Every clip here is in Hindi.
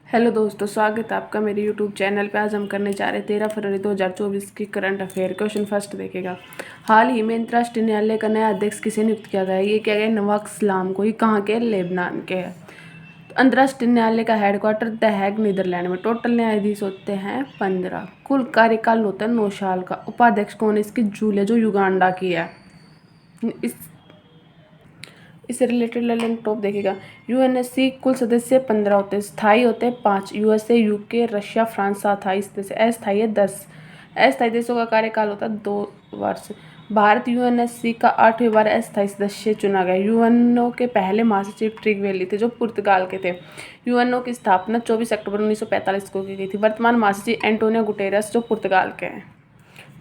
हेलो दोस्तों, स्वागत है आपका मेरे यूट्यूब चैनल पे। आज हम करने जा रहे हैं 13 फरवरी 2024 की करंट अफेयर। क्वेश्चन फर्स्ट देखेगा। हाल ही में अंतर्राष्ट्रीय न्यायालय का नया अध्यक्ष किसे नियुक्त किया गया है? ये किया गया नवाब इस्लाम को। ये कहाँ के? लेबनान के है। तो अंतर्राष्ट्रीय न्यायालय का हेडक्वार्टर द हैग, नीदरलैंड में। टोटल न्यायाधीश होते हैं 15। कुल कार्यकाल होता है 9 साल का। उपाध्यक्ष कौन है इसकी? जूलिया, जो युगांडा की है। इस इससे रिलेटेड ललन टॉप देखेगा। यूएनएससी कुल सदस्य 15 होते हैं। स्थायी होते हैं 5। यूएसए, यूके, रशिया, फ्रांस 28 देश। अस्थायी है 10। अस्थायी देशों का कार्यकाल होता है 2 वर्ष। भारत यूएनएससी का 8वें बार अस्थायी सदस्य चुना गया। यूएनओ के पहले महासचिव ट्रिगवेली थे, जो पुर्तगाल के थे। यूएनओ की स्थापना 24 अक्टूबर 1945 को की गई थी। वर्तमान महासचिव एंटोनियो गुटेरस, जो पुर्तगाल के हैं।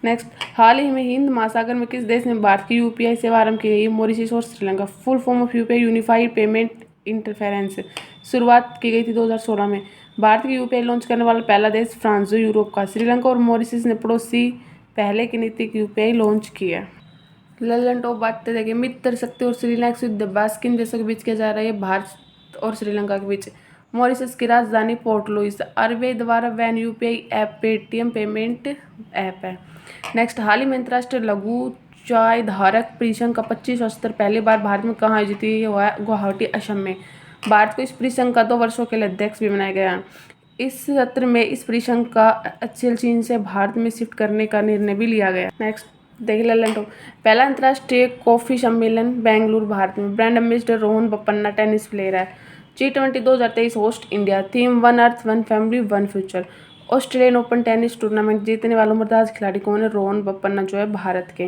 नेक्स्ट, हाल ही में हिंद महासागर में किस देश में भारत की यूपीआई सेवा आरंभ की गई है? मॉरिशस और Sri Lanka. Full form of UPI unified payment interference. शुरुआत की गई थी 2016 में। भारत की यूपीआई लॉन्च करने वाला पहला देश फ्रांस, जो यूरोप का। श्रीलंका और मॉरिशस ने पड़ोसी पहले की नीति की यूपीआई लॉन्च की है। ललन टॉप बातें देखिए। मित्र शक्ति और श्रीलंका युद्ध अभ्यास किन देशों के बीच किया जा रहा है? भारत और श्रीलंका के बीच। मॉरिशस की राजधानी पोर्ट लुइस। आरबीआई द्वारा वैन UPI app Paytm payment app है। नेक्स्ट, हाल ही में अंतर्राष्ट्रीय लघु चाय धारक परिसंघ का 25वां सत्र पहली बार भारत में कहाँ आयोजित हुआ है? गुवाहाटी, असम में। भारत को इस परिसंघ का 2 वर्षों के लिए अध्यक्ष भी बनाया गया है। इस सत्र में इस परिसंघ का एचसीएल चीन से भारत में शिफ्ट करने का निर्णय भी लिया गया। नेक्स्ट देख लें। पहला अंतर्राष्ट्रीय कॉफी सम्मेलन बेंगलुरु, भारत में। Brand ambassador Rohan Bopanna Tennis player है। G20 2023 host India. Theme one earth one family one future. Australian open tennis tournament जीतने वाला मुमताज खिलाड़ी कौन है? रोहन बोपन्ना, जो है भारत के।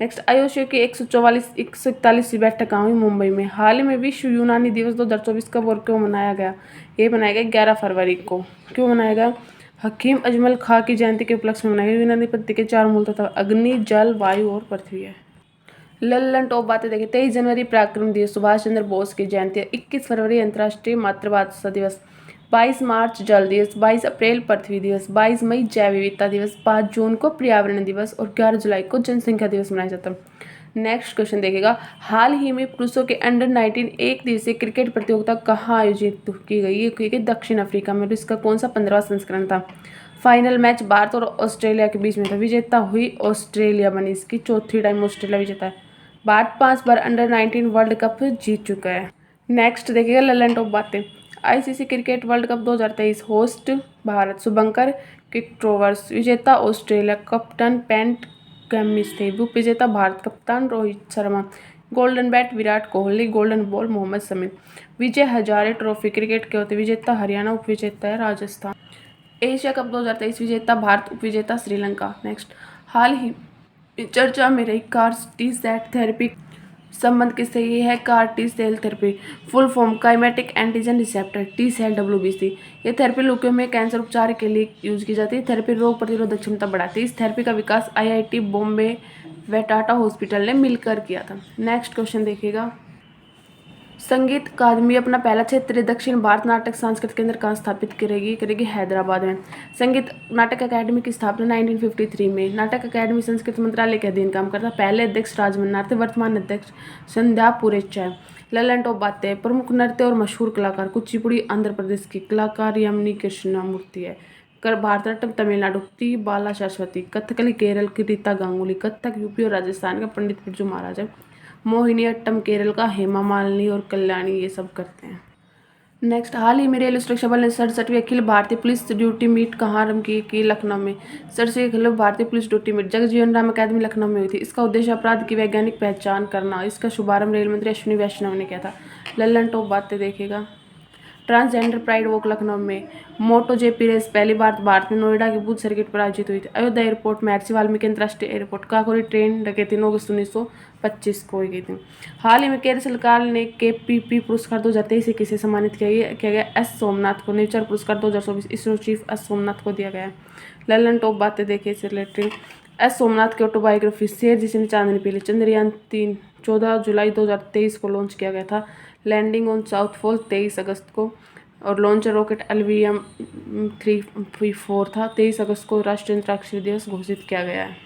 नेक्स्ट, आईओसी की 141वीं बैठक हुई मुंबई में। हाल ही में विश्व यूनानी दिवस 2024 कब और क्यों मनाया गया? ये मनाया गया 11 फरवरी को। क्यों मनाया गया? हकीम अजमल खां की जयंती के उपलक्ष्य में मनाया गया। यूनानी पद्धति के 4 मूल तत्व अग्नि, जल, वायु और पृथ्वी है। लल्लन टॉप बातें देखिए। 23 जनवरी पराक्रम दिवस, सुभाष चंद्र बोस की जयंती। 21 फरवरी अंतर्राष्ट्रीय मातृभाषा दिवस। 22 मार्च जल दिवस। 22 अप्रैल पृथ्वी दिवस। 22 मई जैव विविधता दिवस। 5 जून को पर्यावरण दिवस और 11 जुलाई को जनसंख्या दिवस मनाया जाता है। नेक्स्ट क्वेश्चन देखेगा। हाल ही में पुरुषों के अंडर 19 एक दिवसीय क्रिकेट प्रतियोगिता कहाँ आयोजित की गई? ये की गई दक्षिण अफ्रीका में। इसका कौन सा 15वां संस्करण था? फाइनल मैच भारत और ऑस्ट्रेलिया के बीच में था। विजेता हुई ऑस्ट्रेलिया बनी। इसकी चौथी टाइम ऑस्ट्रेलिया विजेता है। भारत 5 बार अंडर 19 वर्ल्ड कप जीत चुका है। नेक्स्ट देखिएगा ललन टॉप बातें। ICC cricket world cup 2023 host Bharat. शुभंकर किक्ट्रोवर्स। विजेता ऑस्ट्रेलिया। कप्तान पैट कमिंस थे। उप विजेता भारत। कप्तान Rohit Sharma. Golden bat Virat Kohli. Golden ball Mohammed Shami. Vijay Hazare trophy cricket के होते विजेता हरियाणा। उप विजेता है राजस्थान। एशिया कप 2023 विजेता भारत। उप विजेता श्रीलंका। नेक्स्ट, हाल ही चर्चा में रही कार टी सेल थेरेपी संबंध किससे? ये है CAR T cell therapy. Full form chimeric antigen receptor T cell WBC। ये थेरेपी ल्यूकेमिया कैंसर उपचार के लिए यूज की जाती है। थेरेपी रोग प्रतिरोधक क्षमता बढ़ाती है। इस थेरेपी का विकास IIT बॉम्बे व टाटा हॉस्पिटल ने मिलकर किया था। नेक्स्ट क्वेश्चन देखिएगा। संगीत अकादमी अपना पहला क्षेत्रीय दक्षिण भारत नाटक सांस्कृतिक केंद्र कहाँ स्थापित करेगी? हैदराबाद में। संगीत नाटक अकादमी की स्थापना 1953 में। नाटक अकादमी संस्कृत मंत्रालय के अधीन काम करता। पहले अध्यक्ष राजमन्नार थे। वर्तमान अध्यक्ष संध्या पुरेचा है। ललन टॉप बातें। प्रमुख नृत्य और मशहूर कलाकार। कुचिपुड़ी आंध्र प्रदेश की। कलाकार यमुनी कृष्णमूर्ति है। भारतनाट्यम तमिलनाडु की बाला सरस्वती। कथकली केरल की रीता गांगुली। कथक यूपी और राजस्थान का पंडित बिरजू महाराज है। मोहिनीअट्टम केरल का हेमा मालिनी और कल्याणी ये सब करते हैं। नेक्स्ट, हाल ही में रेलवे सुरक्षा बल ने 67वीं अखिल भारतीय पुलिस ड्यूटी मीट कहाँ आरंभ की? लखनऊ में। 67वीं अखिल भारतीय police duty meet Jagjivan Ram academy Lucknow में हुई थी। इसका उद्देश्य अपराध की वैज्ञानिक पहचान करना। इसका शुभारंभ रेल मंत्री अश्विनी वैष्णव ने किया था। लल्लन टॉप बातें देखिएगा। ट्रांसजेंडर प्राइड वॉक लखनऊ में। मोटो जेपी रेस पहली बार भारत में नोएडा के बुद्ध सर्किट पर आयोजित हुई थी। अयोध्या एयरपोर्ट महर्षि वाल्मीकि अंतर्राष्ट्रीय एयरपोर्ट। काकोरी ट्रेन डकैती 9 अगस्त 1925 को हुई गई थी। हाल ही में केरल सरकार ने KPP पुरस्कार 2023 से किसे सम्मानित किया गया? S सोमनाथ को। नेचर पुरस्कार 2024 इसरो चीफ S सोमनाथ को दिया गया है। लल्लन टॉप बातें देखिए इससे रिलेटेड। S सोमनाथ की ऑटोबायोग्राफी शेर जिसने चांदनी पी ली। चंद्रयान 3 14 जुलाई 2023 को लॉन्च किया गया था। लैंडिंग ऑन साउथ पोल 23 अगस्त को। और लॉन्चर रॉकेट LVM 334 था। 23 अगस्त को राष्ट्रीय अंतरिक्ष दिवस घोषित किया गया है।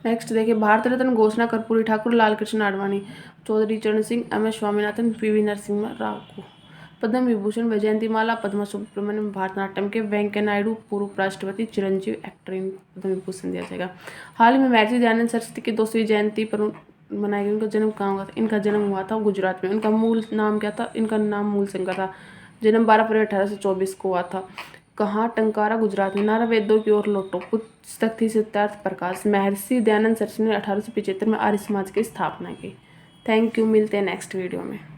नेक्स्ट देखिए, भारत रत्न घोषणा Karpoori Thakur, Lal Krishna Advani, Chaudhary Charan Singh, M S Swaminathan, PV Narasimha Rao को। पद्म विभूषण वैजयंती माला, पद्मा सुब्रमण्यम, भारतनाट्यम के वेंकैया नायडू, पूर्व राष्ट्रपति चिरंजीव एक्टर इन पद्म विभूषण दिया जाएगा। हाल ही में महर्षि दयानंद सरस्वती की 200वीं जयंती पर मनाई गई। उनका जन्म कहाँ हुआ था? इनका जन्म हुआ था गुजरात में। उनका मूल नाम क्या था? इनका नाम मूल सिंह था। जन्म 12 फरवरी 1824 को हुआ था। कहाँ? टंकारा, गुजरात में। नारा वेदों की ओर लौटो पुस्तक थी सिद्धार्थ प्रकाश। महर्षि दयानंद सरस्वती ने 1875 में आर्य समाज की स्थापना की। थैंक यू, मिलते हैं नेक्स्ट वीडियो में।